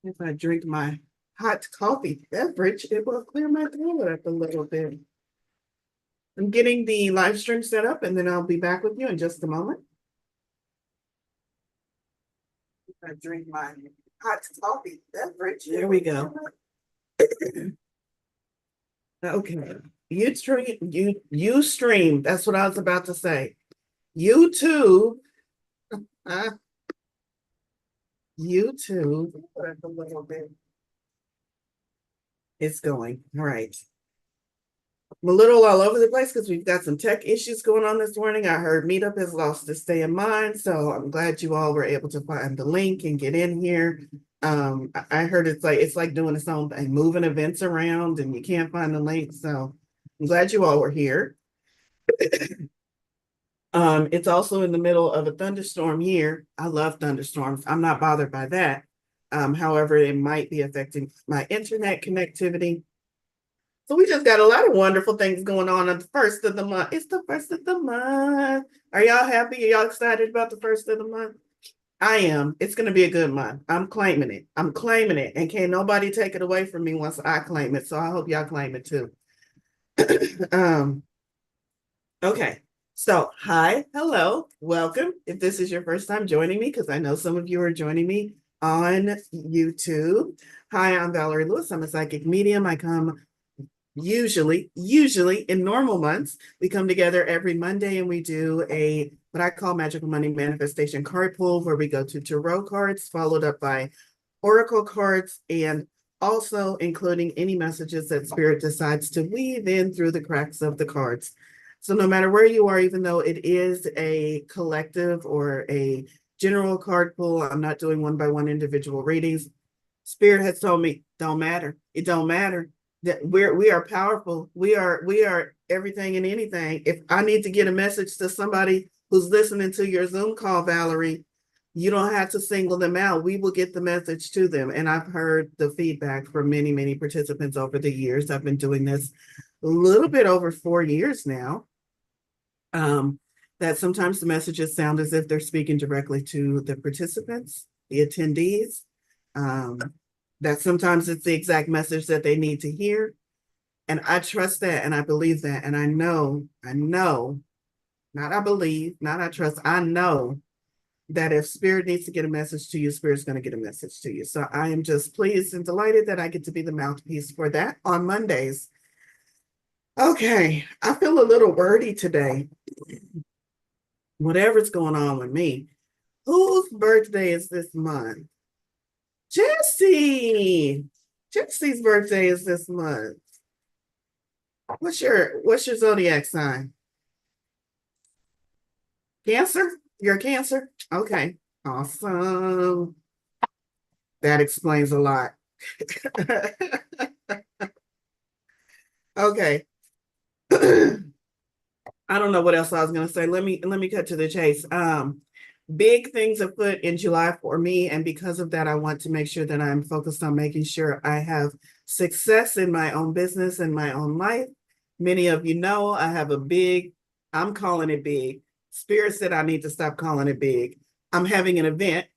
If I drink my hot coffee beverage, it will clear my throat up a little bit. I'm getting the live stream set up and then I'll be back with you in just a moment. If I drink my hot coffee beverage. There we go. Okay. You stream. That's what I was about to say. YouTube. Uh, YouTube. A little bit. It's going. All right. I'm a little all over the place because we've got some tech issues going on this morning. I heard Meetup has lost its day of mind, so I'm glad you all were able to find the link and get in here. I heard it's like doing its own thing, moving events around, and you can't find the link. So I'm glad you all were here. It's also in the middle of a thunderstorm here. I love thunderstorms. I'm not bothered by that. However, it might be affecting my internet connectivity. So we just got a lot of wonderful things going on the first of the month. It's the first of the month. Are y'all happy? Are y'all excited about the first of the month? I am. It's going to be a good month. I'm claiming it. I'm claiming it. And can't nobody take it away from me once I claim it. So I hope y'all claim it too. Okay. So, hi, hello, welcome. If this is your first time joining me, because I know some of you are joining me on YouTube. Hi, I'm Valorie Lewis. I'm a psychic medium. I come usually in normal months, we come together every Monday and we do a what I call magical money manifestation card pull, where we go to tarot cards followed up by oracle cards, and also including any messages that spirit decides to weave in through the cracks of the cards. So no matter where you are, even though it is a collective or a general card pull, I'm not doing one by one individual readings. Spirit has told me, don't matter. It don't matter. That we are powerful. We are everything and anything. If I need to get a message to somebody who's listening to your Zoom call, Valorie, you don't have to single them out. We will get the message to them. And I've heard the feedback from many, many participants over the years. I've been doing this a little bit over 4 years now. That sometimes the messages sound as if they're speaking directly to the participants, the attendees. That sometimes it's the exact message that they need to hear. And I trust that and I believe that. And I know, not I believe, not I trust, I know that if spirit needs to get a message to you, spirit's going to get a message to you. So I am just pleased and delighted that I get to be the mouthpiece for that on Mondays. Okay, I feel a little wordy today. Whatever's going on with me. Whose birthday is this month? Jesse. Jesse's birthday is this month. What's your zodiac sign? Cancer? You're a Cancer? Okay. Awesome. That explains a lot. Okay. I don't know what else I was going to say. Let me cut to the chase. Big things afoot in July for me, and because of that, I want to make sure that I'm focused on making sure I have success in my own business and my own life. Many of you know I have a big, I'm calling it big. Spirit said I need to stop calling it big. I'm having an event.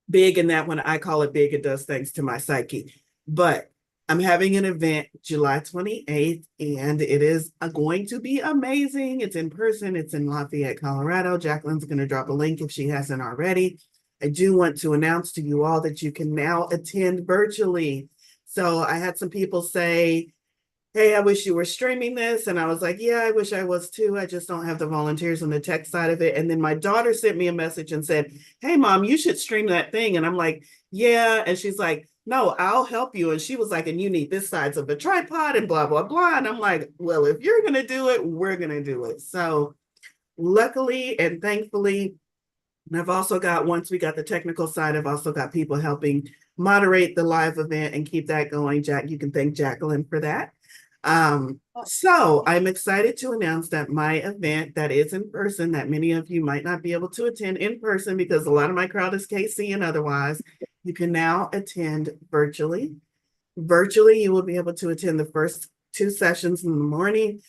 Big in that when I call it big, it does things to my psyche. But I'm having an event July 28th, and it is going to be amazing. It's in person. It's in Lafayette, Colorado. Jacqueline's going to drop a link if she hasn't already. I do want to announce to you all that you can now attend virtually. So I had some people say, hey, I wish you were streaming this. And I was like, yeah, I wish I was too. I just don't have the volunteers on the tech side of it. And then my daughter sent me a message and said, hey, mom, you should stream that thing. And I'm like, yeah. And she's like, no, I'll help you. And she was like, and you need this size of a tripod and blah, blah, blah. And I'm like, well, if you're going to do it, we're going to do it. So luckily and thankfully, and I've also got, once we got the technical side, I've also got people helping moderate the live event and keep that going. Jack, you can thank Jacqueline for that. So I'm excited to announce that my event that is in person, that many of you might not be able to attend in person because a lot of my crowd is KC and otherwise, you can now attend virtually. Virtually, you will be able to attend the first 2 sessions in the morning.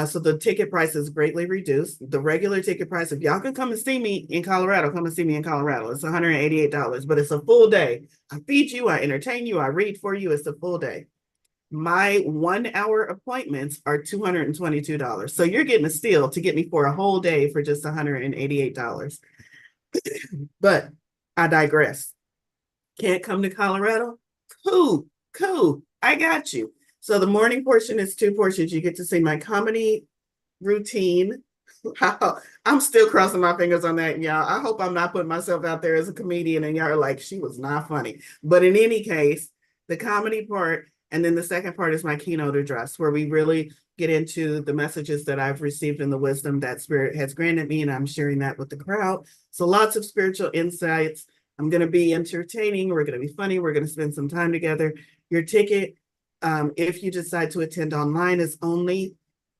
So the ticket price is greatly reduced. The regular ticket price, if y'all can come and see me in Colorado, come and see me in Colorado. It's $188, but it's a full day. I feed you, I entertain you, I read for you. It's a full day. My 1 hour appointments are $222. So you're getting a steal to get me for a whole day for just $188. But I digress. Can't come to Colorado? Cool, cool. I got you. So the morning portion is 2 portions. You get to see my comedy routine. I'm still crossing my fingers on that, y'all. I hope I'm not putting myself out there as a comedian and y'all are like, she was not funny. But in any case, the comedy part, and then the second part is my keynote address, where we really get into the messages that I've received and the wisdom that Spirit has granted me, and I'm sharing that with the crowd. So lots of spiritual insights. I'm going to be entertaining. We're going to be funny. We're going to spend some time together. Your ticket, if you decide to attend online, is only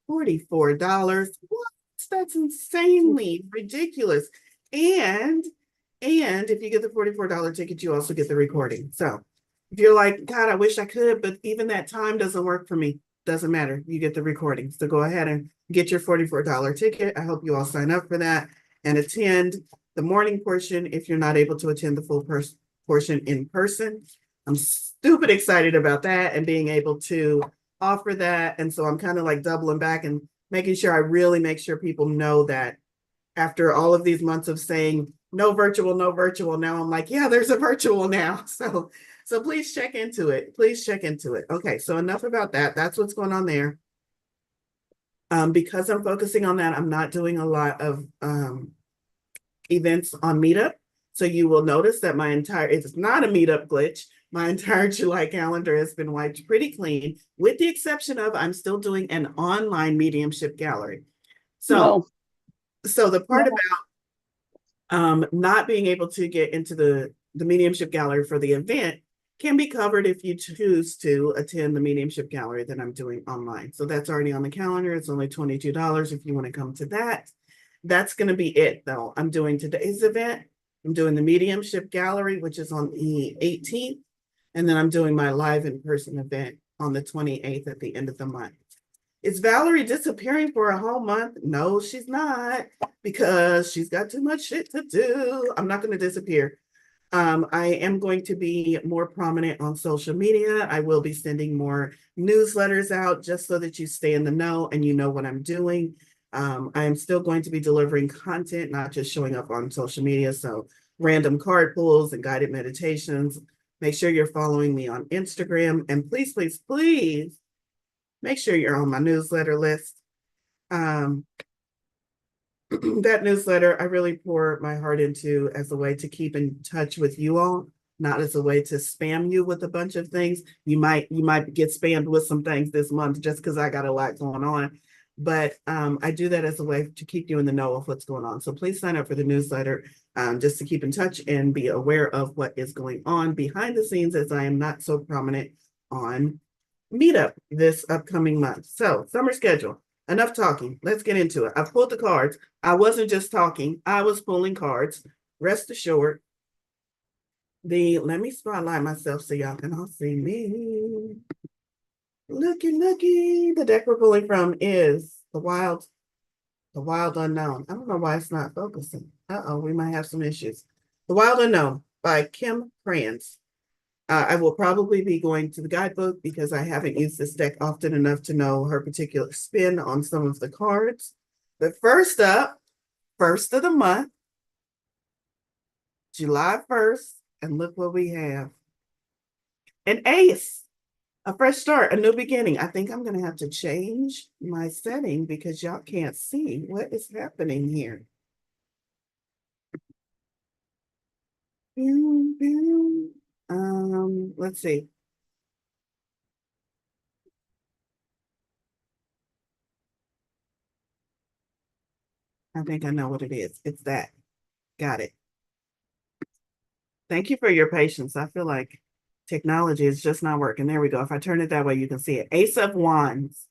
$44. What? That's insanely ridiculous. And if you get the $44 ticket, you also get the recording. So if you're like, God, I wish I could, but even that time doesn't work for me, doesn't matter. You get the recording. So go ahead and get your $44 ticket. I hope you all sign up for that and attend the morning portion if you're not able to attend the full portion in person. I'm stupid excited about that and being able to offer that. And so I'm kind of like doubling back and making sure I really make sure people know that after all of these months of saying no virtual, no virtual, now I'm like, yeah, there's a virtual now. So please check into it. Please check into it. Okay, so enough about that. That's what's going on there. Because I'm focusing on that, I'm not doing a lot of events on Meetup. So you will notice that it's not a Meetup glitch. My entire July calendar has been wiped pretty clean, with the exception of I'm still doing an online mediumship gallery. So the part about not being able to get into the mediumship gallery for the event can be covered if you choose to attend the mediumship gallery that I'm doing online. So that's already on the calendar. It's only $22 if you want to come to that. That's going to be it, though. I'm doing today's event. I'm doing the mediumship gallery, which is on the 18th. And then I'm doing my live in-person event on the 28th at the end of the month. Is Valorie disappearing for a whole month? No, she's not, because she's got too much shit to do. I'm not going to disappear. I am going to be more prominent on social media. I will be sending more newsletters out just so that you stay in the know and you know what I'm doing. I am still going to be delivering content, not just showing up on social media. So random card pulls and guided meditations. Make sure you're following me on Instagram. And please, please, please make sure you're on my newsletter list. That newsletter, I really pour my heart into as a way to keep in touch with you all, not as a way to spam you with a bunch of things. You might get spammed with some things this month just because I got a lot going on. But I do that as a way to keep you in the know of what's going on. So please sign up for the newsletter just to keep in touch and be aware of what is going on behind the scenes, as I am not so prominent on Meetup this upcoming month. So summer schedule. Enough talking. Let's get into it. I pulled the cards. I wasn't just talking. I was pulling cards. Rest assured. Let me spotlight myself so y'all can all see me. Looky. The deck we're pulling from is the Wild Unknown. I don't know why it's not focusing. We might have some issues. The Wild Unknown by Kim Krans. I will probably be going to the guidebook because I haven't used this deck often enough to know her particular spin on some of the cards. But first up, first of the month, July 1st, and look what we have. An ace, a fresh start, a new beginning. I think I'm going to have to change my setting because y'all can't see what is happening here. Let's see. I think I know what it is. It's that. Got it. Thank you for your patience. I feel like technology is just not working. There we go. If I turn it that way, you can see it. Ace of Wands.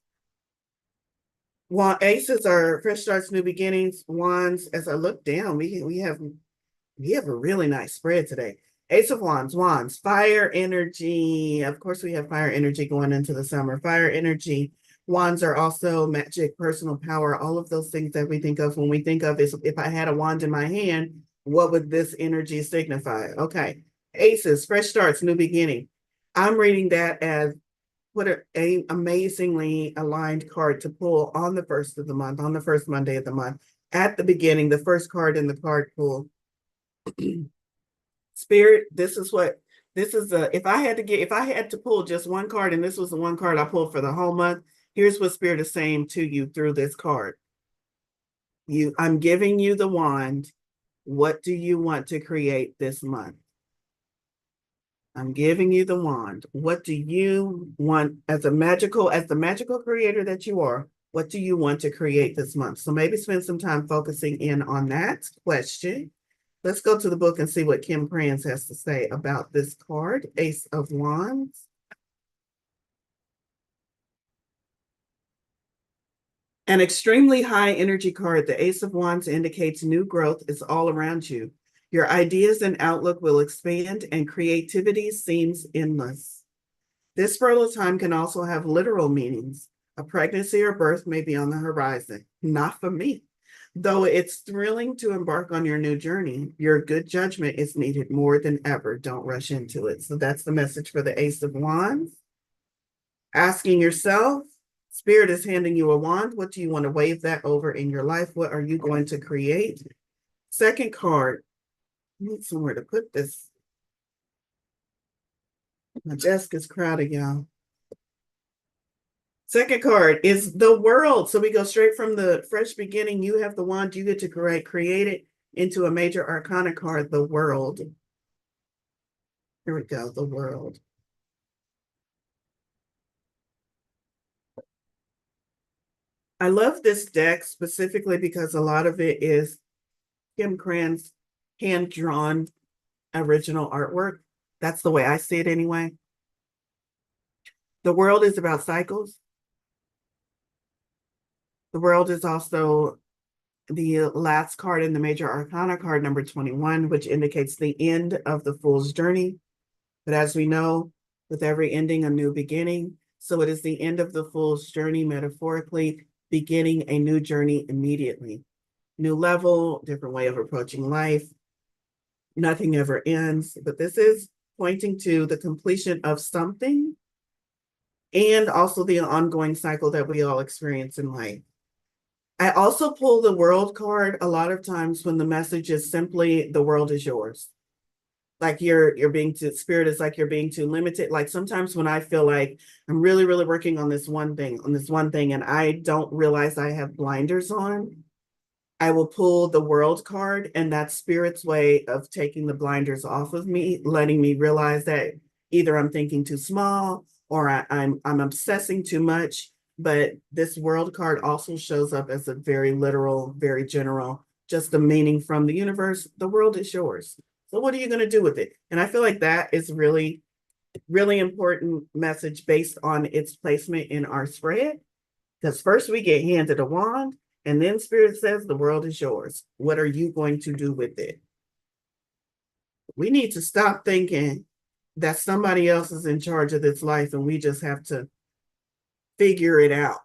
Aces are fresh starts, new beginnings. Wands, as I look down, we have a really nice spread today. Ace of Wands, fire energy. Of course, we have fire energy going into the summer. Fire energy, Wands are also magic, personal power, all of those things that we think of when we think of is if I had a wand in my hand, what would this energy signify? Okay. Aces, fresh starts, new beginning. I'm reading that as what a amazingly aligned card to pull on the first of the month, on the first Monday of the month. At the beginning, the first card in the card pool. Spirit, this is if I had to pull just one card, and this was the one card I pulled for the whole month, here's what Spirit is saying to you through this card. I'm giving you the wand. What do you want to create this month? I'm giving you the wand. What do you want as the magical creator that you are? What do you want to create this month? So maybe spend some time focusing in on that question. Let's go to the book and see what Kim Kranz has to say about this card, Ace of Wands. An extremely high energy card, the Ace of Wands indicates new growth is all around you. Your ideas and outlook will expand and creativity seems endless. This fertile time can also have literal meanings. A pregnancy or birth may be on the horizon. Not for me. Though it's thrilling to embark on your new journey, your good judgment is needed more than ever. Don't rush into it. So that's the message for the Ace of Wands. Asking yourself, Spirit is handing you a wand. What do you want to wave that over in your life? What are you going to create? Second card. I need somewhere to put this. My desk is crowded, y'all. Second card is the world. So we go straight from the fresh beginning. You have the wand. You get to create it into a major arcana card, the world. Here we go, the world. I love this deck specifically because a lot of it is Kim Kranz hand-drawn original artwork. That's the way I see it anyway. The world is about cycles. The world is also the last card in the major arcana, card number 21, which indicates the end of the fool's journey. But as we know, with every ending, a new beginning. So it is the end of the fool's journey, metaphorically, beginning a new journey immediately. New level, different way of approaching life. Nothing ever ends, but this is pointing to the completion of something and also the ongoing cycle that we all experience in life. I also pull the world card a lot of times when the message is simply the world is yours. Like you're being too, Spirit is like you're being too limited. Like sometimes when I feel like I'm really, really working on this one thing, and I don't realize I have blinders on, I will pull the world card, and that's Spirit's way of taking the blinders off of me, letting me realize that either I'm thinking too small or I'm obsessing too much. But this world card also shows up as a very literal, very general, just a meaning from the universe. The world is yours. So what are you going to do with it? And I feel like that is really, really important message based on its placement in our spread. Because first we get handed a wand, and then Spirit says the world is yours. What are you going to do with it? We need to stop thinking that somebody else is in charge of this life and we just have to figure it out.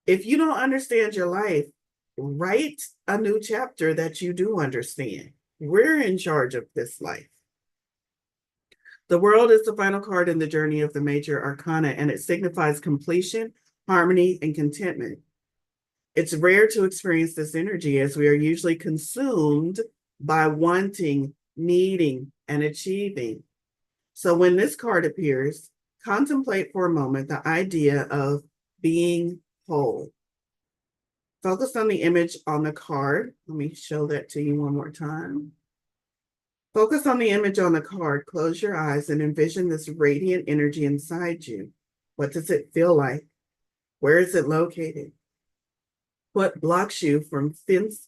If you don't understand your life, write a new chapter that you do understand. We're in charge of this life. The world is the final card in the journey of the major arcana, and it signifies completion, harmony, and contentment. It's rare to experience this energy as we are usually consumed by wanting, needing, and achieving. So when this card appears, contemplate for a moment the idea of being whole. Focus on the image on the card. Let me show that to you one more time. Focus on the image on the card. Close your eyes and envision this radiant energy inside you. What does it feel like? Where is it located? What blocks you from feeling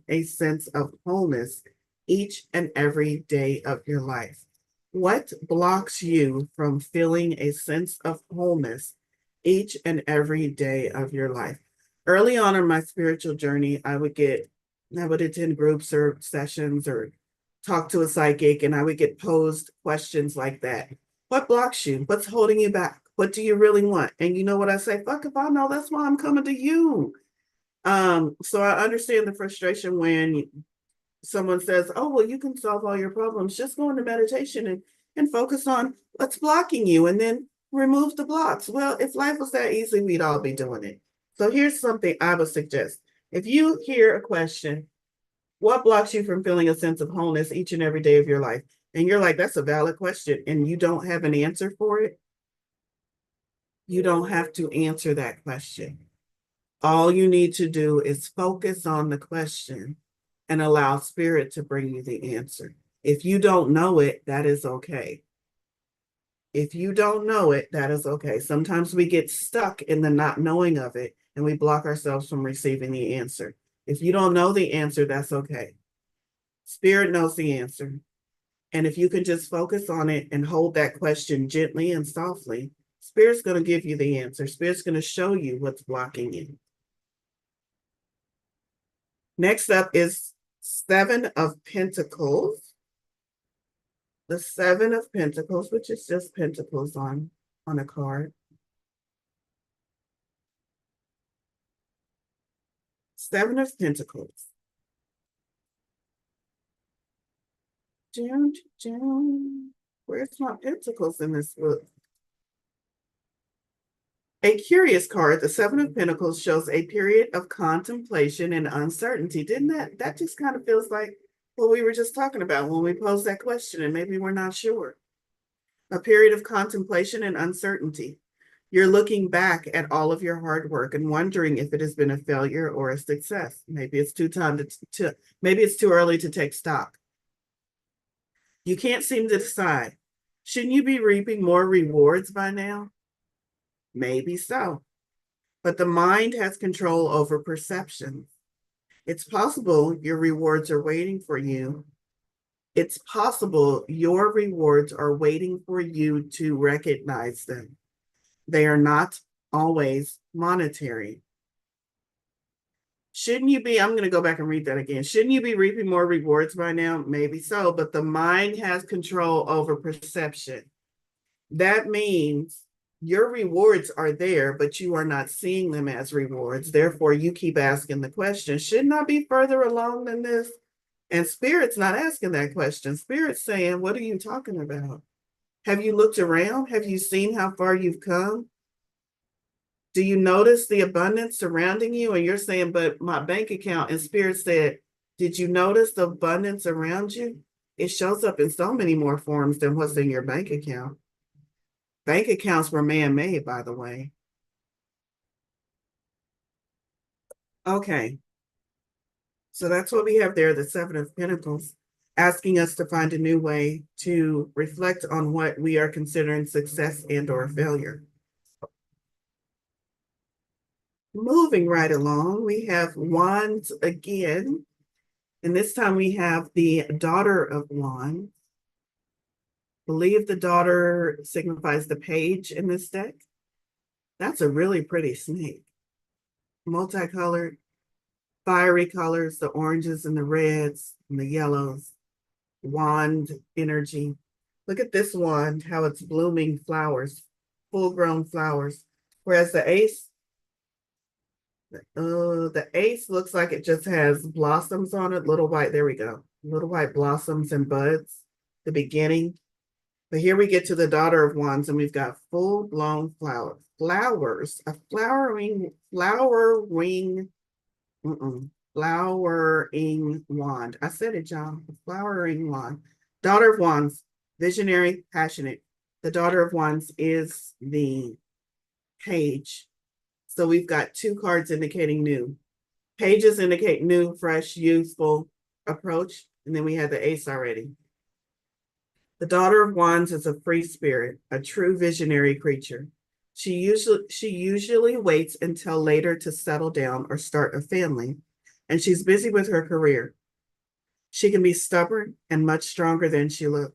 a sense of wholeness each and every day of your life? What blocks you from feeling a sense of wholeness each and every day of your life? Early on in my spiritual journey, I would attend groups or sessions or talk to a psychic, and I would get posed questions like that. What blocks you? What's holding you back? What do you really want? And you know what I say? Fuck if I know. That's why I'm coming to you. So I understand the frustration when someone says, oh, well, you can solve all your problems. Just go into meditation and focus on what's blocking you and then remove the blocks. Well, if life was that easy, we'd all be doing it. So here's something I would suggest. If you hear a question, what blocks you from feeling a sense of wholeness each and every day of your life? And you're like, that's a valid question, and you don't have an answer for it, you don't have to answer that question. All you need to do is focus on the question and allow spirit to bring you the answer. If you don't know it, that is okay. If you don't know it, that is okay. Sometimes we get stuck in the not knowing of it and we block ourselves from receiving the answer. If you don't know the answer, that's okay. Spirit knows the answer. And if you can just focus on it and hold that question gently and softly, Spirit's going to give you the answer. Spirit's going to show you what's blocking you. Next up is Seven of Pentacles. The Seven of Pentacles, which is just pentacles on a card. Seven of Pentacles. Where's my pentacles in this book? A curious card, the Seven of Pentacles, shows a period of contemplation and uncertainty. Didn't that just kind of feels like what we were just talking about when we posed that question and maybe we're not sure. A period of contemplation and uncertainty. You're looking back at all of your hard work and wondering if it has been a failure or a success. Maybe it's maybe it's too early to take stock. You can't seem to decide. Shouldn't you be reaping more rewards by now? Maybe so. But the mind has control over perception. It's possible your rewards are waiting for you. It's possible your rewards are waiting for you to recognize them. They are not always monetary. Shouldn't you be, I'm going to go back and read that again. Shouldn't you be reaping more rewards by now? Maybe so, but the mind has control over perception. That means your rewards are there, but you are not seeing them as rewards. Therefore, you keep asking the question, shouldn't I be further along than this? And Spirit's not asking that question. Spirit's saying, what are you talking about? Have you looked around? Have you seen how far you've come? Do you notice the abundance surrounding you? And you're saying, but my bank account, and Spirit said, did you notice the abundance around you? It shows up in so many more forms than what's in your bank account. Bank accounts were man-made, by the way. Okay. So that's what we have there, the Seven of Pentacles, asking us to find a new way to reflect on what we are considering success and or failure. Moving right along, we have Wands again. And this time we have the Daughter of Wands. I believe the daughter signifies the page in this deck. That's a really pretty snake. Multicolored, fiery colors, the oranges and the reds and the yellows. Wand energy. Look at this wand, how it's blooming flowers, full-grown flowers. Whereas the ace looks like it just has blossoms on it, little white, there we go. Little white blossoms and buds, the beginning. But here we get to the Daughter of Wands and we've got full-blown flowers, a flowering wand. I said it, y'all. Flowering wand. Daughter of Wands, visionary, passionate. The Daughter of Wands is the page. So we've got two cards indicating new. Pages indicate new, fresh, youthful approach. And then we had the ace already. The Daughter of Wands is a free spirit, a true visionary creature. She usually waits until later to settle down or start a family, and she's busy with her career. She can be stubborn and much stronger than she looks.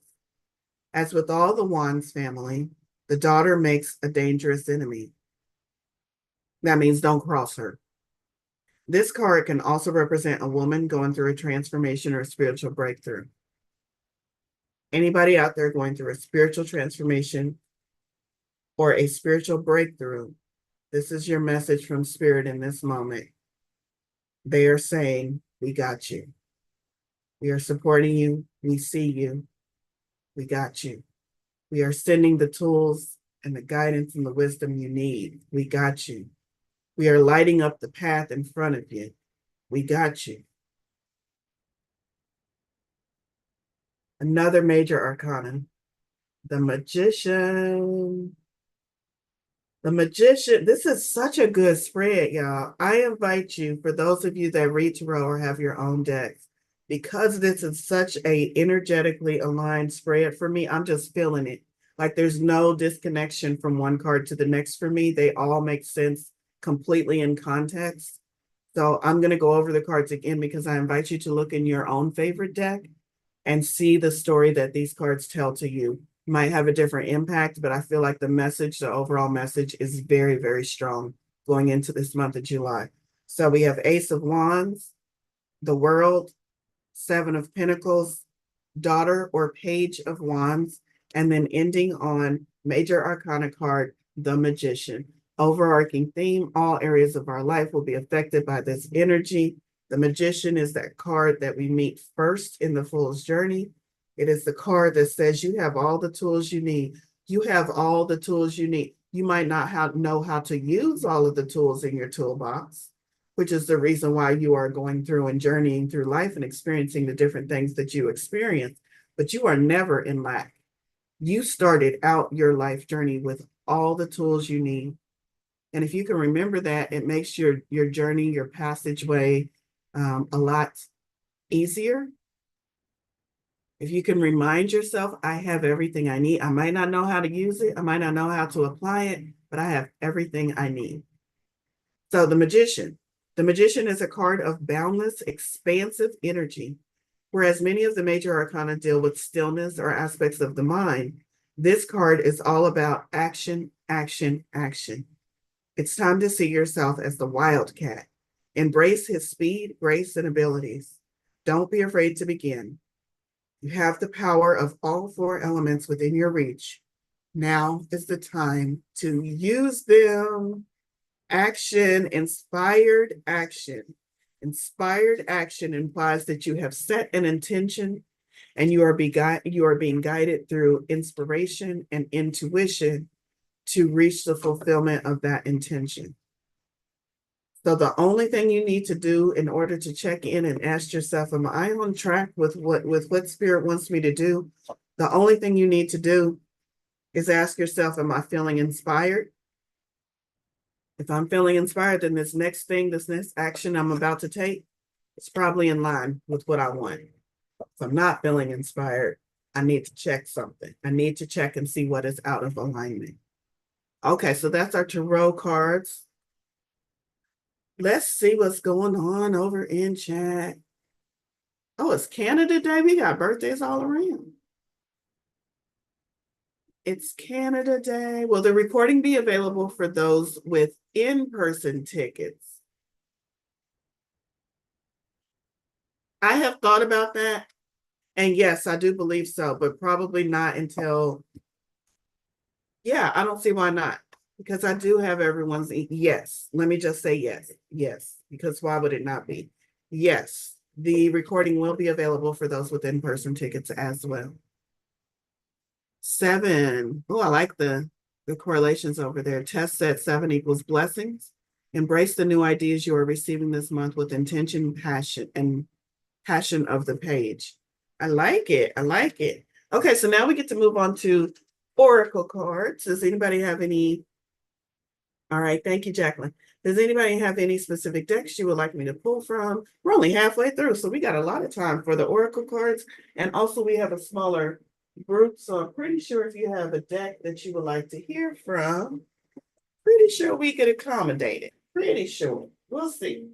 As with all the Wands family, the daughter makes a dangerous enemy. That means don't cross her. This card can also represent a woman going through a transformation or a spiritual breakthrough. Anybody out there going through a spiritual transformation or a spiritual breakthrough, this is your message from Spirit in this moment. They are saying, we got you. We are supporting you. We see you. We got you. We are sending the tools and the guidance and the wisdom you need. We got you. We are lighting up the path in front of you. We got you. Another major arcana, the Magician. The Magician, this is such a good spread, y'all. I invite you, for those of you that read tarot or have your own decks, because this is such a energetically aligned spread for me, I'm just feeling it. Like there's no disconnection from one card to the next for me. They all make sense completely in context. So I'm going to go over the cards again because I invite you to look in your own favorite deck and see the story that these cards tell to you. Might have a different impact, but I feel like the message, the overall message is very, very strong going into this month of July. So we have Ace of Wands, the World, Seven of Pentacles, Daughter or Page of Wands, and then ending on Major Arcana card, the Magician. Overarching theme, all areas of our life will be affected by this energy. The Magician is that card that we meet first in the Fool's Journey. It is the card that says you have all the tools you need. You have all the tools you need. You might not know how to use all of the tools in your toolbox, which is the reason why you are going through and journeying through life and experiencing the different things that you experience, but you are never in lack. You started out your life journey with all the tools you need. And if you can remember that, it makes your journey, your passageway a lot easier. If you can remind yourself, I have everything I need. I might not know how to use it. I might not know how to apply it, but I have everything I need. So the Magician. The Magician is a card of boundless, expansive energy. Whereas many of the major arcana deal with stillness or aspects of the mind, this card is all about action, action, action. It's time to see yourself as the wildcat. Embrace his speed, grace, and abilities. Don't be afraid to begin. You have the power of all four elements within your reach. Now is the time to use them. Action, inspired action. Inspired action implies that you have set an intention and you are being guided through inspiration and intuition to reach the fulfillment of that intention. So the only thing you need to do in order to check in and ask yourself, am I on track with what Spirit wants me to do? The only thing you need to do is ask yourself, am I feeling inspired? If I'm feeling inspired, then this next action I'm about to take, it's probably in line with what I want. If I'm not feeling inspired, I need to check something. I need to check and see what is out of alignment. Okay, so that's our tarot cards. Let's see what's going on over in chat. Oh, it's Canada Day. We got birthdays all around. It's Canada Day. Will the recording be available for those with in-person tickets? I have thought about that. And yes, I do believe so, but probably not until, yeah, I don't see why not. Because I do have everyone's, yes. Let me just say yes. Yes. Because why would it not be? Yes. The recording will be available for those with in-person tickets as well. 7. Oh, I like the correlations over there. Test set 7 equals blessings. Embrace the new ideas you are receiving this month with intention, passion, and passion of the page. I like it. I like it. Okay, so now we get to move on to oracle cards. Does anybody have any? All right, thank you, Jacqueline. Does anybody have any specific decks you would like me to pull from? We're only halfway through, so we got a lot of time for the oracle cards. And also we have a smaller group, so I'm pretty sure if you have a deck that you would like to hear from, pretty sure we could accommodate it. Pretty sure. We'll see.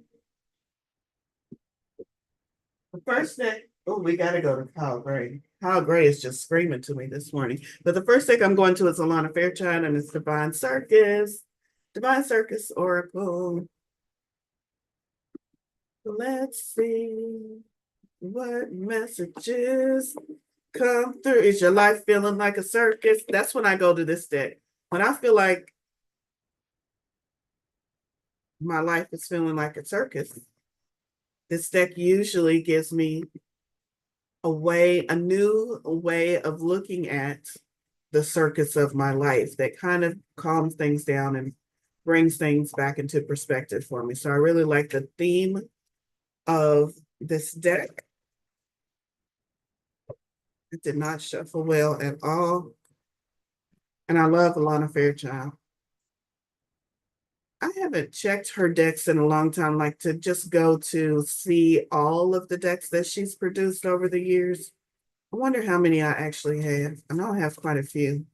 The first deck, oh, we got to go to Kyle Gray. Kyle Gray is just screaming to me this morning. But the first deck I'm going to is Alana Fairchild, and it's Divine Circus. Divine Circus Oracle. Let's see what messages Come through. Is your life feeling like a circus? That's when I go to this deck. When I feel like my life is feeling like a circus, this deck usually gives me a new way of looking at the circus of my life that kind of calms things down and brings things back into perspective for me. So I really like the theme of this deck. It did not shuffle well at all. And I love Alana Fairchild. I haven't checked her decks in a long time, like to just go to see all of the decks that she's produced over the years. I wonder how many I actually have. I know I have quite a few.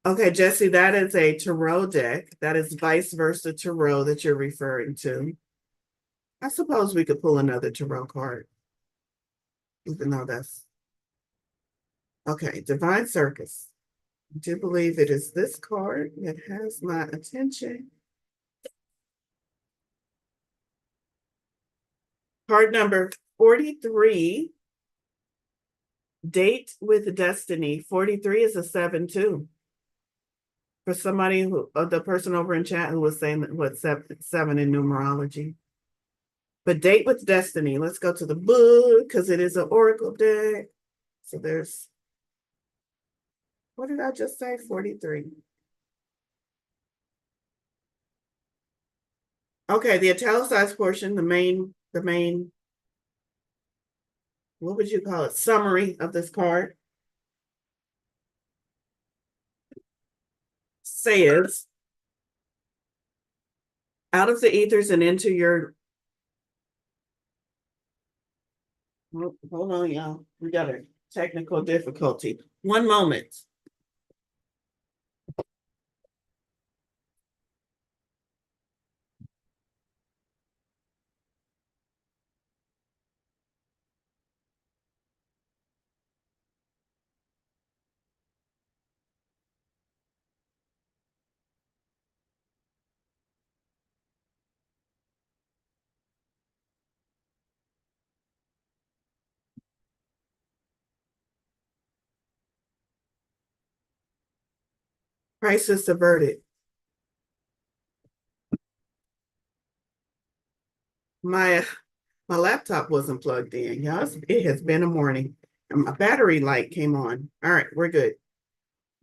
Okay, Jesse, that is a tarot deck. That is vice versa tarot that you're referring to. I suppose we could pull another tarot card, even though that's okay. Divine Circus. I do believe it is this card that has my attention. Card number 43. Date with Destiny. 43 is a 7 too. For somebody who, the person over in chat who was saying that what seven in numerology. But Date with Destiny. Let's go to the book because it is an oracle deck. So there's, what did I just say? 43. Okay, the italicized portion, the main, what would you call it? Summary of this card says, out of the ethers and into your, hold on, y'all. We got a technical difficulty. One moment. Crisis averted. My laptop wasn't plugged in, y'all. It has been a morning. And my battery light came on. All right, we're good.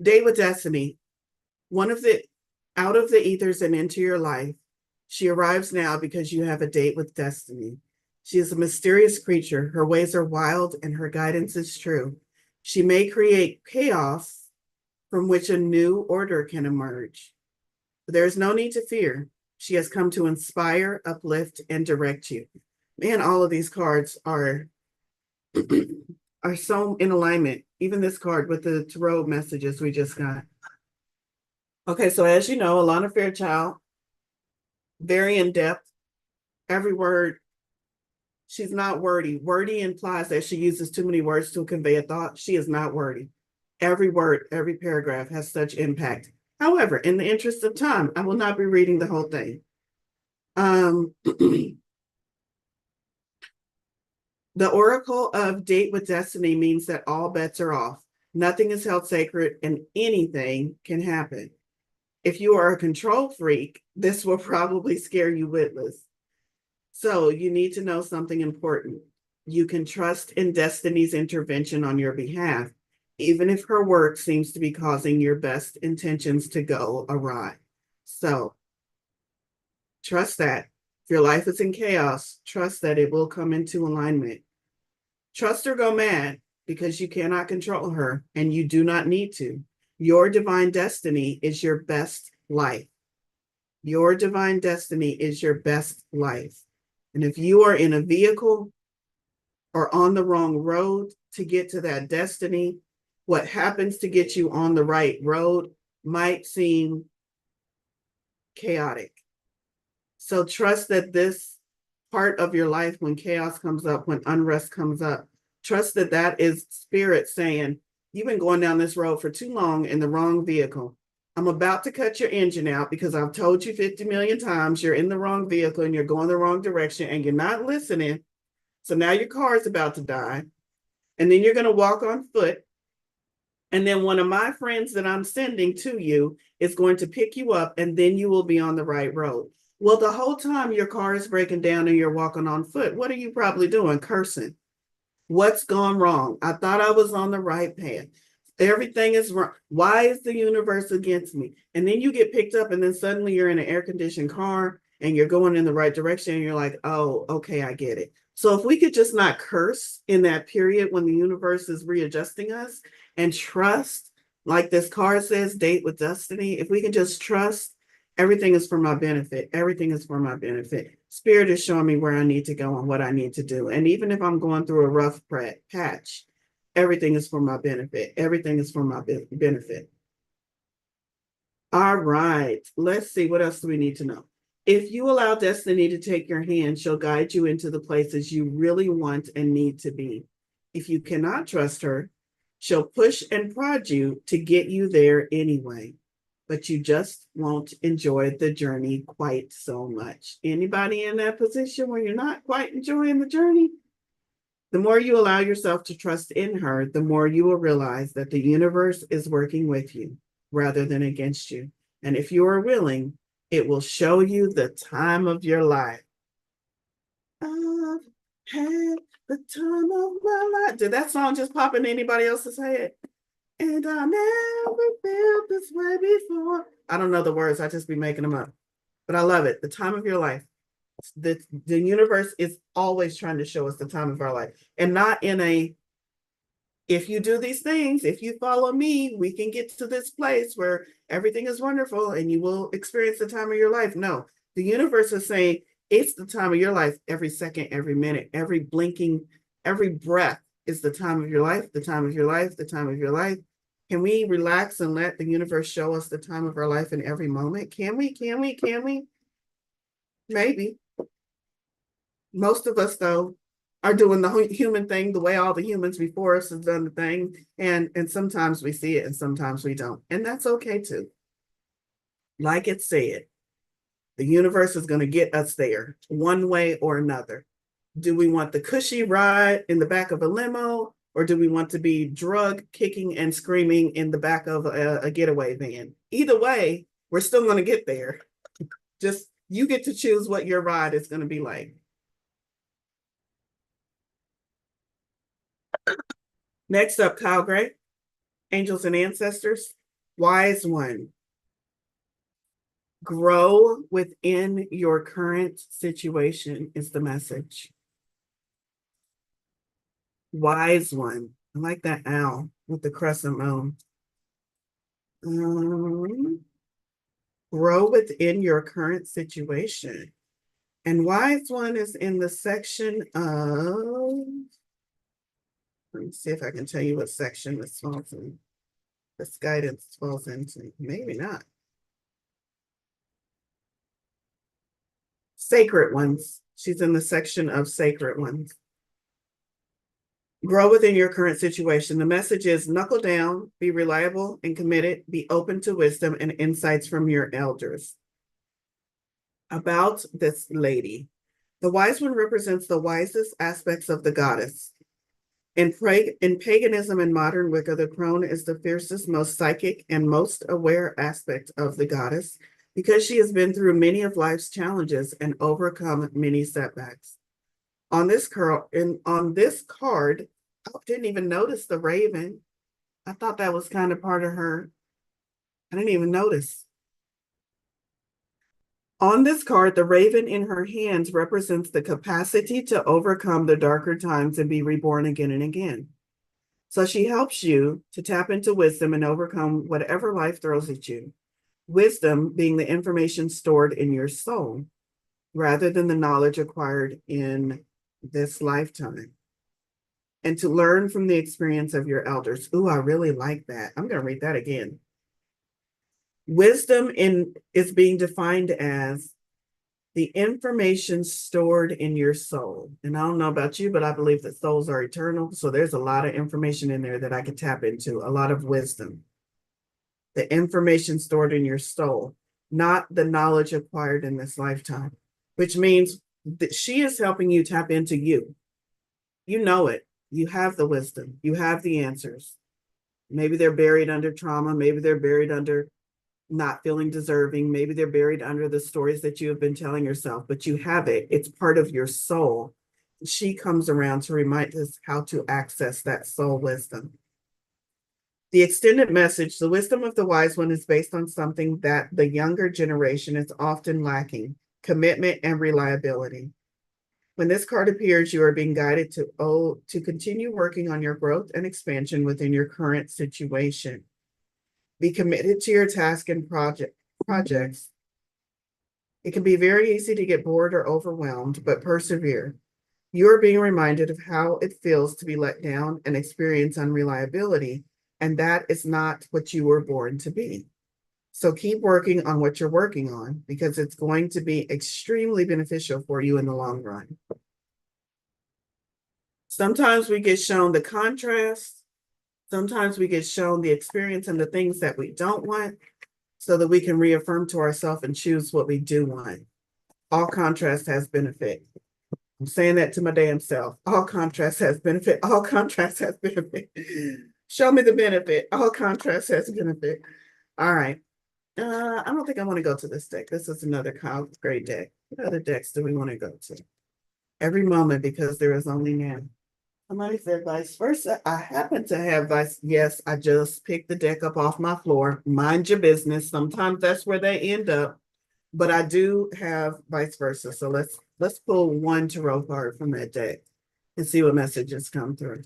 Day with Destiny. One of the out of the ethers and into your life. She arrives now because you have a date with destiny. She is a mysterious creature. Her ways are wild and her guidance is true. She may create chaos from which a new order can emerge. But there is no need to fear. She has come to inspire, uplift, and direct you. Man, all of these cards are are so in alignment. Even this card with the tarot messages we just got. Okay, so as you know, Alana Fairchild, very in depth. Every word, she's not wordy. Wordy implies that she uses too many words to convey a thought. She is not wordy. Every word, every paragraph has such impact. However, in the interest of time, I will not be reading the whole thing. The Oracle of Date with Destiny means that all bets are off. Nothing is held sacred and anything can happen. If you are a control freak, this will probably scare you witless. So you need to know something important. You can trust in Destiny's intervention on your behalf, even if her work seems to be causing your best intentions to go awry. So trust that. If your life is in chaos, trust that it will come into alignment. Trust or go mad because you cannot control her and you do not need to. Your divine destiny is your best life. Your divine destiny is your best life. And if you are in a vehicle or on the wrong road to get to that destiny, what happens to get you on the right road might seem chaotic. So trust that this part of your life, when chaos comes up, when unrest comes up, trust that that is spirit saying, you've been going down this road for too long in the wrong vehicle. I'm about to cut your engine out because I've told you 50 million times you're in the wrong vehicle and you're going the wrong direction and you're not listening. So now your car is about to die. And then you're going to walk on foot. And then one of my friends that I'm sending to you is going to pick you up, and then you will be on the right road. Well, the whole time your car is breaking down and you're walking on foot, what are you probably doing? Cursing. What's gone wrong? I thought I was on the right path. Everything is wrong. Why is the universe against me? And then you get picked up, and then suddenly you're in an air-conditioned car and you're going in the right direction. And you're like, oh, okay, I get it. So if we could just not curse in that period when the universe is readjusting us and trust, like this card says, date with destiny, if we can just trust, everything is for my benefit. Everything is for my benefit. Spirit is showing me where I need to go and what I need to do. And even if I'm going through a rough patch, everything is for my benefit. Everything is for my benefit. All right. Let's see. What else do we need to know? If you allow destiny to take your hand, she'll guide you into the places you really want and need to be. If you cannot trust her, she'll push and prod you to get you there anyway, but you just won't enjoy the journey quite so much. Anybody in that position where you're not quite enjoying the journey? The more you allow yourself to trust in her, the more you will realize that the universe is working with you rather than against you. And if you are willing, it will show you the time of your life. I've had the time of my life. Did that song just pop in anybody else's head? And I never felt this way before. I don't know the words. I just be making them up. But I love it. The time of your life. The universe is always trying to show us the time of our life. And not in a, if you do these things, if you follow me, we can get to this place where everything is wonderful and you will experience the time of your life. No, the universe is saying it's the time of your life every second, every minute, every blinking, every breath is the time of your life, the time of your life, the time of your life. Can we relax and let the universe show us the time of our life in every moment? Can we? Can we? Can we? Maybe. Most of us, though, are doing the human thing the way all the humans before us have done the thing. And sometimes we see it and sometimes we don't. And that's okay, too. Like it said, the universe is going to get us there one way or another. Do we want the cushy ride in the back of a limo, or do we want to be drug kicking and screaming in the back of a getaway van? Either way, we're still going to get there. Just you get to choose what your ride is going to be like. Next up, Kyle Gray, Angels and Ancestors, Wise One. Grow within your current situation is the message. Wise One. I like that owl with the crescent moon. Grow within your current situation. And Wise One is in the section of, let me see if I can tell you what section this falls in. This guidance falls into. Maybe not. Sacred Ones. She's in the section of Sacred Ones. Grow within your current situation. The message is knuckle down, be reliable and committed, be open to wisdom and insights from your elders. About this lady, the wise one represents the wisest aspects of the goddess. In paganism and modern Wicca, the crone is the fiercest, most psychic, and most aware aspect of the goddess because she has been through many of life's challenges and overcome many setbacks. On this card, I didn't even notice the raven. I thought that was kind of part of her. I didn't even notice. On this card, the raven in her hands represents the capacity to overcome the darker times and be reborn again and again. So she helps you to tap into wisdom and overcome whatever life throws at you. Wisdom being the information stored in your soul, rather than the knowledge acquired in this lifetime. And to learn from the experience of your elders. Ooh, I really like that. I'm going to read that again. Wisdom is being defined as the information stored in your soul. And I don't know about you, but I believe that souls are eternal. So there's a lot of information in there that I could tap into, a lot of wisdom. The information stored in your soul, not the knowledge acquired in this lifetime, which means that she is helping you tap into you. You know it. You have the wisdom. You have the answers. Maybe they're buried under trauma. Maybe they're buried under not feeling deserving. Maybe they're buried under the stories that you have been telling yourself, but you have it. It's part of your soul. She comes around to remind us how to access that soul wisdom. The extended message, the wisdom of the wise one, is based on something that the younger generation is often lacking: commitment and reliability. When this card appears, you are being guided to continue working on your growth and expansion within your current situation. Be committed to your task and projects. It can be very easy to get bored or overwhelmed, but persevere. You are being reminded of how it feels to be let down and experience unreliability, and that is not what you were born to be. So keep working on what you're working on, because it's going to be extremely beneficial for you in the long run. Sometimes we get shown the contrast. Sometimes we get shown the experience and the things that we don't want, so that we can reaffirm to ourselves and choose what we do want. All contrast has benefit. I'm saying that to my damn self. All contrast has benefit. All contrast has benefit. Show me the benefit. All contrast has benefit. All right. I don't think I want to go to this deck. This is another great deck. What other decks do we want to go to? Every moment, because there is only now. Somebody said vice versa. I happen to have vice. Yes, I just picked the deck up off my floor. Mind your business. Sometimes that's where they end up. But I do have vice versa. So let's pull one tarot card from that deck and see what messages come through.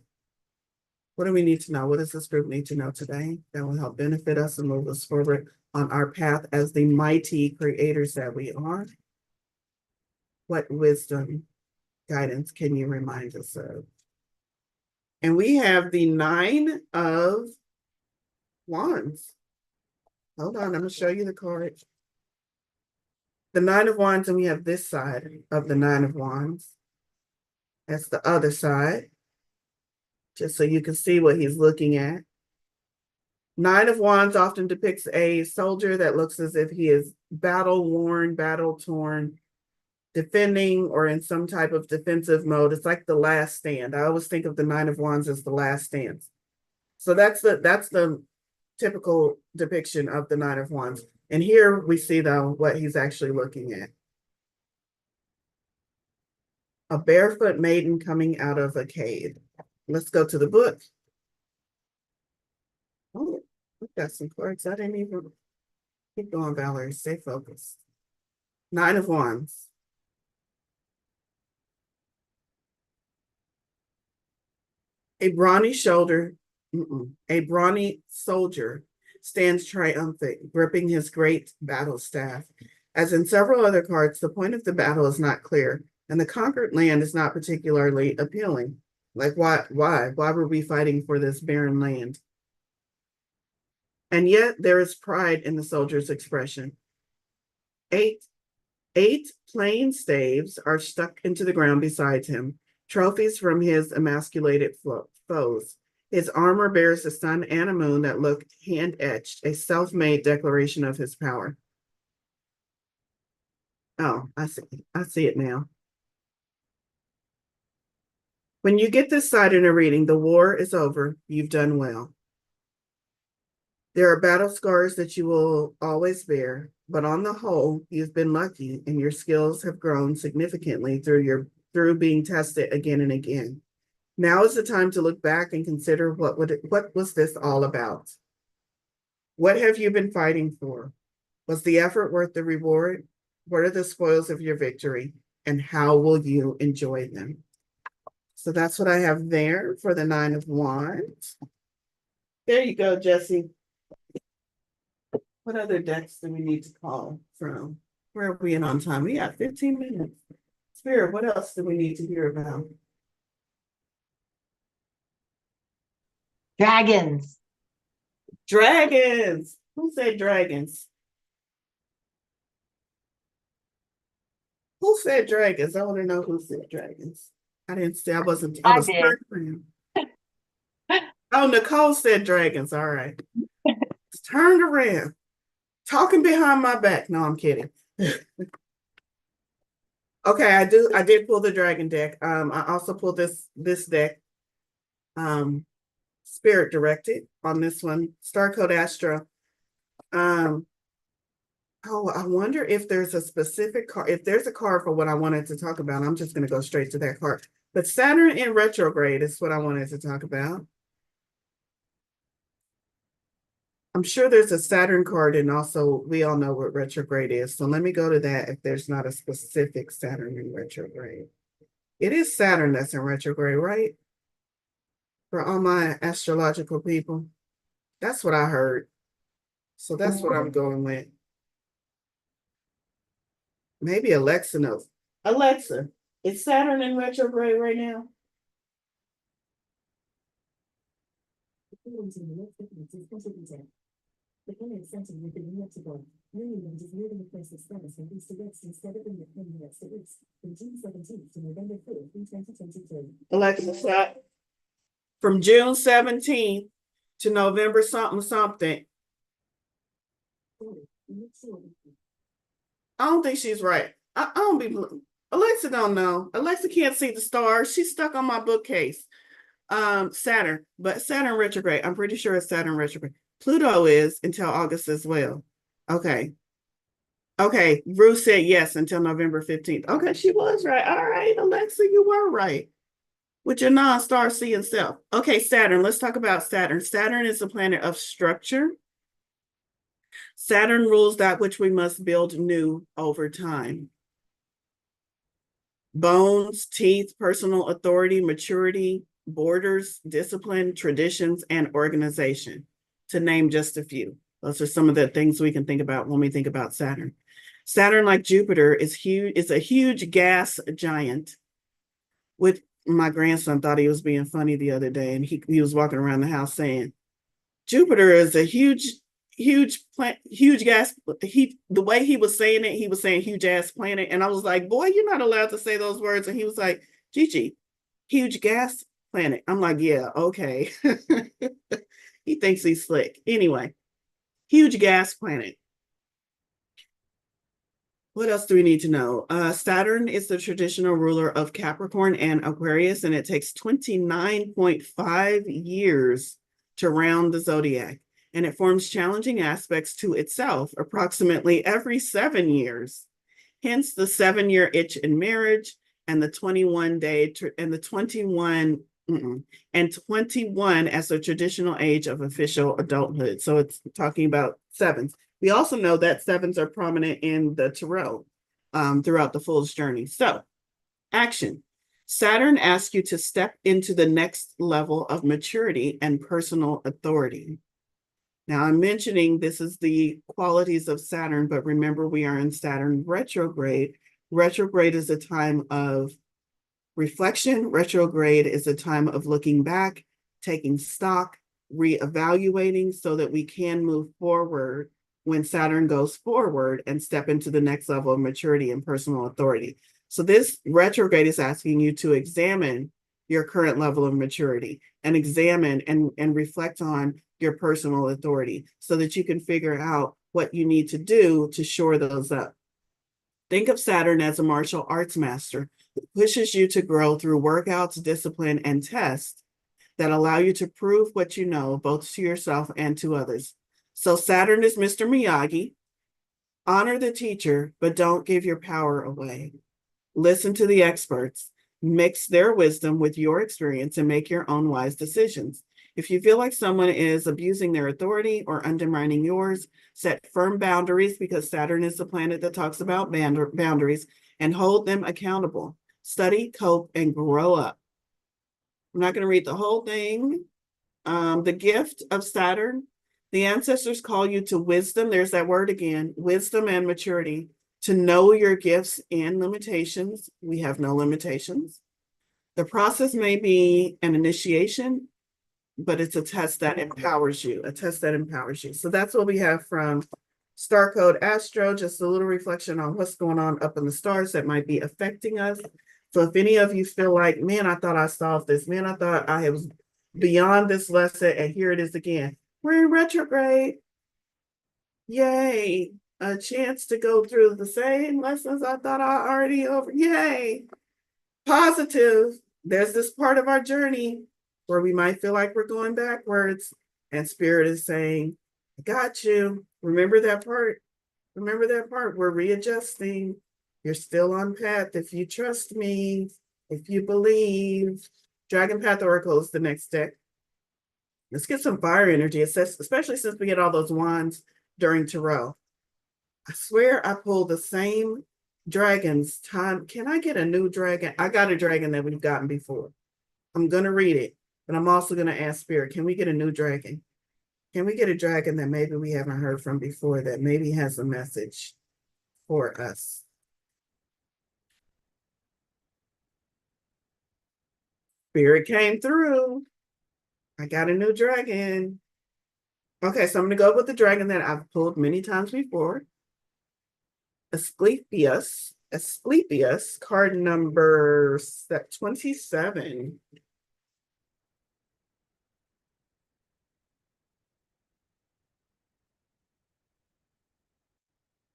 What do we need to know? What does this group need to know today that will help benefit us and move us forward on our path as the mighty creators that we are? What wisdom, guidance can you remind us of? And we have the 9 of Wands. Hold on, I'm going to show you the card. The 9 of Wands, and we have this side of the 9 of Wands. That's the other side, just so you can see what he's looking at. 9 of Wands often depicts a soldier that looks as if he is battle-worn, battle-torn, defending or in some type of defensive mode. It's like the last stand. I always think of the 9 of Wands as the last stand. So that's the typical depiction of the 9 of Wands. And here we see, though, what he's actually looking at. A barefoot maiden coming out of a cave. Let's go to the book. Oh, we've got some cards. I didn't even keep going, Valerie. Stay focused. 9 of Wands. A brawny soldier stands triumphant, gripping his great battle staff. As in several other cards, the point of the battle is not clear, and the conquered land is not particularly appealing. Like, why were we fighting for this barren land? And yet there is pride in the soldier's expression. Eight plain staves are stuck into the ground beside him, trophies from his emasculated foes. His armor bears a sun and a moon that look hand-etched, a self-made declaration of his power. Oh, I see it now. When you get this side in a reading, the war is over. You've done well. There are battle scars that you will always bear, but on the whole, you've been lucky and your skills have grown significantly through being tested again and again. Now is the time to look back and consider what was this all about? What have you been fighting for? Was the effort worth the reward? What are the spoils of your victory? And how will you enjoy them? So that's what I have there for the 9 of Wands. There you go, Jesse. What other decks do we need to call from? Where are we in on time? We got 15 minutes. Spirit, what else do we need to hear about? Dragons. Dragons. Who said dragons? Who said dragons? I want to know who said dragons. I didn't say I was did. turned around. Oh, Nicole said dragons. All right. It's turned around. Talking behind my back. No, I'm kidding. Okay, I did pull the dragon deck. I also pulled this deck, spirit directed on this one, Star Code Astro. Um, oh, I wonder if there's a specific card. If there's a card for what I wanted to talk about, I'm just gonna go straight to that card. But Saturn in retrograde is what I wanted to talk about. I'm sure there's a Saturn card, and also we all know what retrograde is. So let me go to that if there's not a specific Saturn in retrograde. It is Saturn that's in retrograde, right? For all my astrological people. That's what I heard. So that's what I'm going with. Maybe Alexa knows. Alexa, is Saturn in retrograde right now? The current center with the multiple, Maryland is moving across the stars from east to west instead of in the west to east, from June 17th to November 4th in 2023. Alexa, stop. From June 17th to November something something. I don't think she's right. I don't be. Alexa don't know. Alexa can't see the stars. She's stuck on my bookcase. Saturn, but Saturn retrograde. I'm pretty sure it's Saturn retrograde. Pluto is until August as well. Okay. Okay. Ruth said yes until November 15th. Okay, she was right. All right, Alexa, you were right. With your non-star seeing self. Okay, Saturn. Let's talk about Saturn. Saturn is a planet of structure. Saturn rules that which we must build new over time. Bones, teeth, personal authority, maturity, borders, discipline, traditions, and organization, to name just a few. Those are some of the things we can think about when we think about Saturn. Saturn, like Jupiter, is huge. It's a huge gas giant. With my grandson thought he was being funny the other day, and he was walking around the house saying, Jupiter is a huge plant, huge gas. The way he was saying it, he was saying huge ass planet, and I was like, boy, you're not allowed to say those words. And he was like, Gigi, huge gas planet. I'm like, yeah, okay. He thinks he's slick. Anyway, huge gas planet. What else do we need to know? Saturn is the traditional ruler of Capricorn and Aquarius, and it takes 29.5 years to round the zodiac. And it forms challenging aspects to itself approximately every 7 years. Hence the 7-year itch in marriage and the 21-day and the 21 and 21 as the traditional age of official adulthood. So it's talking about sevens. We also know that sevens are prominent in the tarot throughout the Fool's journey. So, action. Saturn asks you to step into the next level of maturity and personal authority. Now, I'm mentioning this is the qualities of Saturn, but remember, we are in Saturn retrograde. Retrograde is a time of reflection. Retrograde is a time of looking back, taking stock, reevaluating so that we can move forward when Saturn goes forward and step into the next level of maturity and personal authority. So this retrograde is asking you to examine your current level of maturity and examine and reflect on your personal authority so that you can figure out what you need to do to shore those up. Think of Saturn as a martial arts master who pushes you to grow through workouts, discipline, and tests that allow you to prove what you know, both to yourself and to others. So Saturn is Mr. Miyagi. Honor the teacher, but don't give your power away. Listen to the experts. Mix their wisdom with your experience and make your own wise decisions. If you feel like someone is abusing their authority or undermining yours, set firm boundaries, because Saturn is the planet that talks about boundaries, and hold them accountable. Study, cope, and grow up. I'm not going to read the whole thing. The gift of Saturn, the ancestors call you to wisdom. There's that word again, wisdom and maturity, to know your gifts and limitations. We have no limitations. The process may be an initiation, but it's a test that empowers you, So that's what we have from Star Code Astro, just a little reflection on what's going on up in the stars that might be affecting us. So if any of you feel like, man, I thought I solved this, man, I thought I was beyond this lesson, and here it is again. We're in retrograde. Yay. a chance to go through the same lessons I thought I already over. Yay! Positive. There's this part of our journey where we might feel like we're going backwards, and Spirit is saying, I got you. Remember that part? Remember that part? We're readjusting. You're still on path if you trust me, if you believe. Dragon Path Oracle is the next deck. Let's get some fire energy, especially since we get all those wands during Tarot. I swear I pulled the same dragons time. Can I get a new dragon? I got a dragon that we've gotten before. I'm going to read it, but I'm also going to ask Spirit, can we get a new dragon? Can we get a dragon that maybe we haven't heard from before that maybe has a message for us? Spirit came through. I got a new dragon. Okay, so I'm going to go with the dragon that I've pulled many times before. Asclepius, card number 27.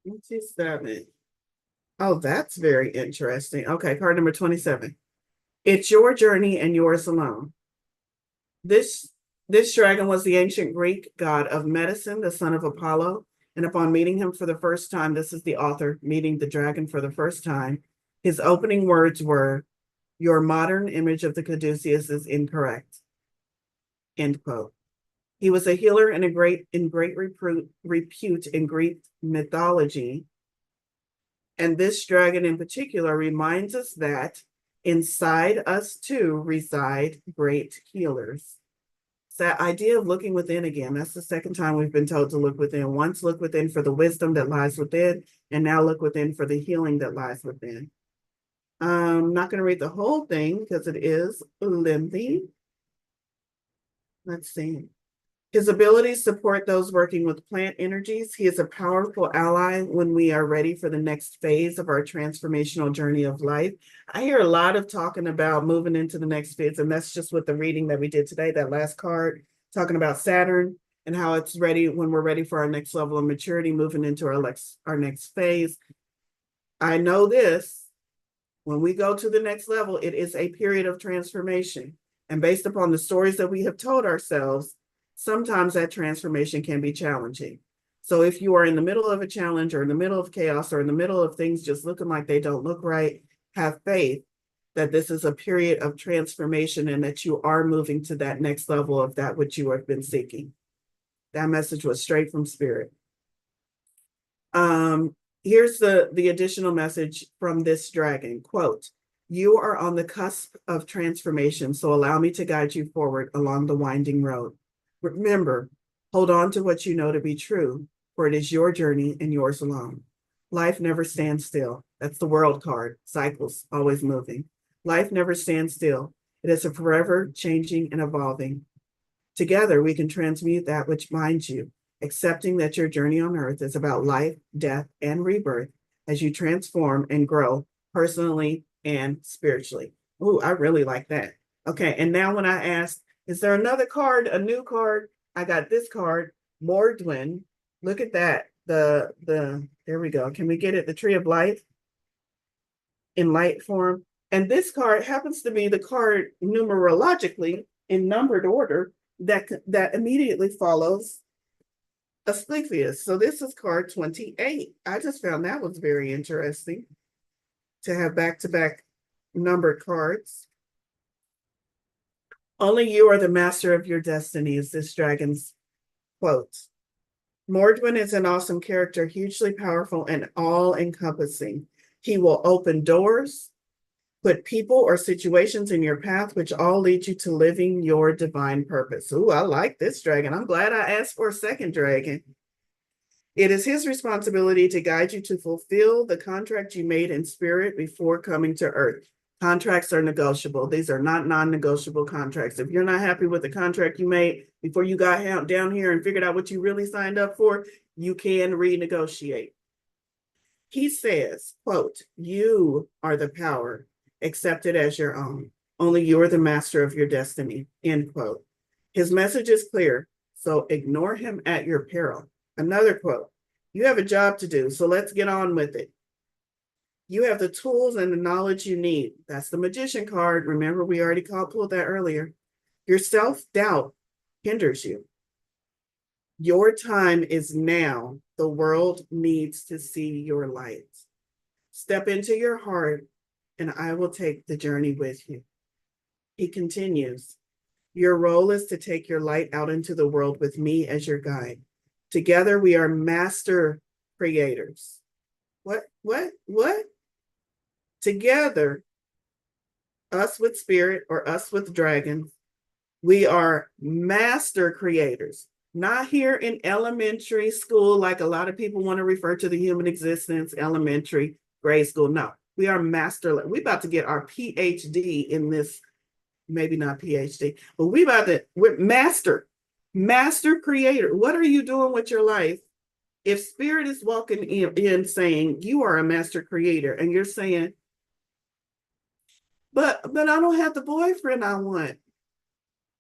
27. Oh, that's very interesting. Okay, card number 27. It's your journey and yours alone. This dragon was the ancient Greek god of medicine, the son of Apollo. And upon meeting him for the first time, this is the author meeting the dragon for the first time. His opening words were, your modern image of the caduceus is incorrect. End quote. He was a healer and in great repute in Greek mythology. And this dragon in particular reminds us that inside us too reside great healers. It's that idea of looking within again. That's the second time we've been told to look within. Once look within for the wisdom that lies within, and now look within for the healing that lies within. I'm not going to read the whole thing because it is lengthy. Let's see. His abilities support those working with plant energies. He is a powerful ally when we are ready for the next phase of our transformational journey of life. I hear a lot of talking about moving into the next phase, and that's just with the reading that we did today, that last card, talking about Saturn and how it's ready when we're ready for our next level of maturity, moving into our next phase. I know this, when we go to the next level, it is a period of transformation. And based upon the stories that we have told ourselves, sometimes that transformation can be challenging. So if you are in the middle of a challenge or in the middle of chaos or in the middle of things just looking like they don't look right, have faith that this is a period of transformation and that you are moving to that next level of that which you have been seeking. That message was straight from Spirit. Here's the additional message from this dragon. Quote, you are on the cusp of transformation, so allow me to guide you forward along the winding road. Remember, hold on to what you know to be true, for it is your journey and yours alone. Life never stands still. That's the world card. Cycles, always moving. Life never stands still. It is a forever changing and evolving. Together, we can transmute that which binds you, accepting that your journey on earth is about life, death, and rebirth as you transform and grow personally and spiritually. Ooh, I really like that. Okay, and now when I asked, is there another card, a new card? I got this card, Mordwin. Look at that. There we go. Can we get it? The Tree of Life in light form. And this card happens to be the card numerologically in numbered order that immediately follows Asclepius. So this is card 28. I just found that was very interesting to have back-to-back numbered cards. Only you are the master of your destiny is this dragon's quote. Mordwin is an awesome character, hugely powerful and all-encompassing. He will open doors, put people or situations in your path, which all lead you to living your divine purpose. Ooh, I like this dragon. I'm glad I asked for a second dragon. It is his responsibility to guide you to fulfill the contract you made in spirit before coming to earth. Contracts are negotiable. These are not non-negotiable contracts. If you're not happy with the contract you made before you got down here and figured out what you really signed up for, you can renegotiate. He says, quote, you are the power. Accept it as your own. Only you are the master of your destiny, end quote. His message is clear, so ignore him at your peril. Another quote, You have a job to do, so let's get on with it. You have the tools and the knowledge you need. That's the magician card. Remember, we already pulled that earlier. Your self-doubt hinders you. Your time is now. The world needs to see your light. Step into your heart, and I will take the journey with you. He continues, your role is to take your light out into the world with me as your guide. Together, we are master creators. What? Together, us with spirit or us with dragons, we are master creators. Not here in elementary school, like a lot of people want to refer to the human existence, elementary, grade school. No, we are master. We're about to get our PhD in this, maybe not PhD, but we're master creator. What are you doing with your life? If spirit is walking in saying you are a master creator, and you're saying, but I don't have the boyfriend I want.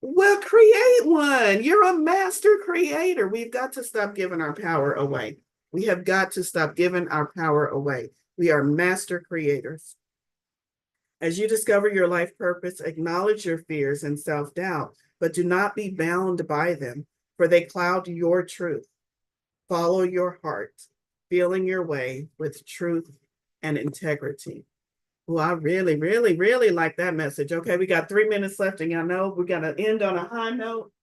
Well, create one. You're a master creator. We've got to stop giving our power away. We have got to stop giving our power away. We are master creators. As you discover your life purpose, acknowledge your fears and self-doubt, but do not be bound by them, for they cloud your truth. Follow your heart, feeling your way with truth and integrity. Well, I really, really, really like that message. Okay, we got 3 minutes left, and y'all know we got to end on a high note.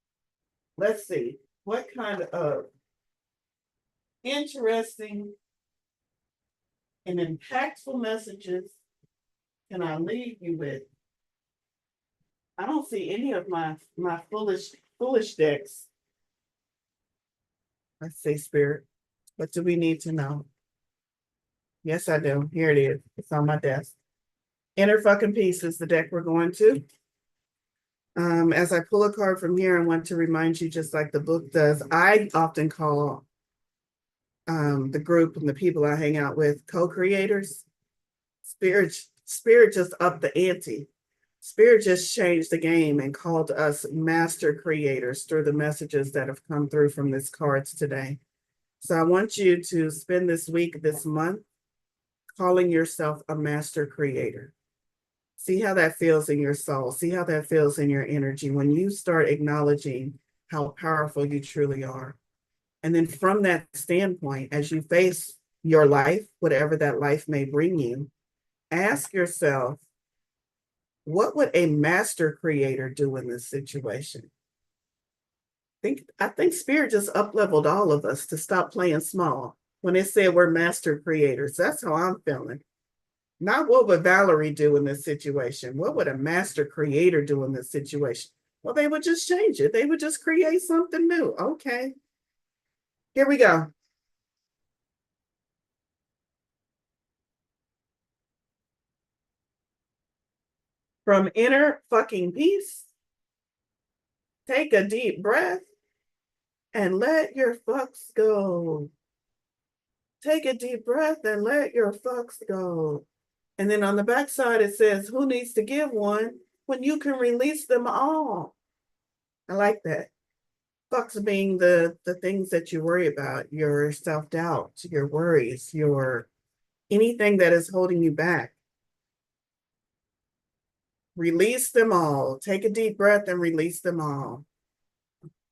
Let's see, what kind of interesting and impactful messages can I leave you with? I don't see any of my foolish decks. Let's see, Spirit. What do we need to know? Yes, I do. Here it is. It's on my desk. Inner fucking peace is the deck we're going to. As I pull a card from here, I want to remind you, just like the book does, I often call the group and the people I hang out with co-creators. Spirit just upped the ante. Spirit just changed the game and called us master creators through the messages that have come through from this cards today. So I want you to spend this week, this month, calling yourself a master creator. See how that feels in your soul. See how that feels in your energy when you start acknowledging how powerful you truly are. And then from that standpoint, as you face your life, whatever that life may bring you, ask yourself, what would a master creator do in this situation? I think Spirit just up-leveled all of us to stop playing small. When it said we're master creators, that's how I'm feeling. Not what would Valorie do in this situation? What would a master creator do in this situation? Well, they would just change it. They would just create something new. Okay. Here we go. From inner fucking peace, take a deep breath and let your fucks go. Take a deep breath and let your fucks go. And then on the back side, it says, who needs to give one when you can release them all? I like that. Fucks being the things that you worry about, your self-doubt, your worries, your anything that is holding you back. Release them all. Take a deep breath and release them all.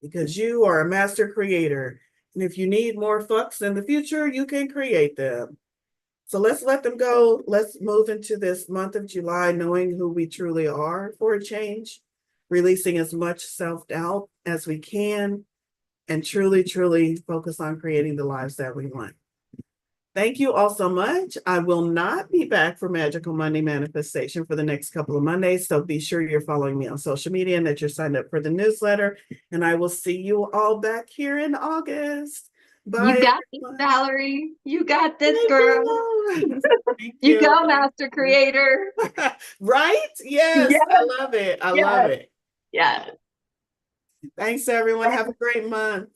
Because you are a master creator. And if you need more fucks in the future, you can create them. So let's let them go. Let's move into this month of July knowing who we truly are for a change, releasing as much self-doubt as we can, and truly, truly focus on creating the lives that we want. Thank you all so much. I will not be back for Magical Monday Manifestation for the next couple of Mondays. So be sure you're following me on social media and that you're signed up for the newsletter. And I will see you all back here in August. Bye. You got this, Valorie. You got this, girl. You go, master creator. Right? Yes, I love it. I love it. Yeah. Thanks, everyone. Have a great month.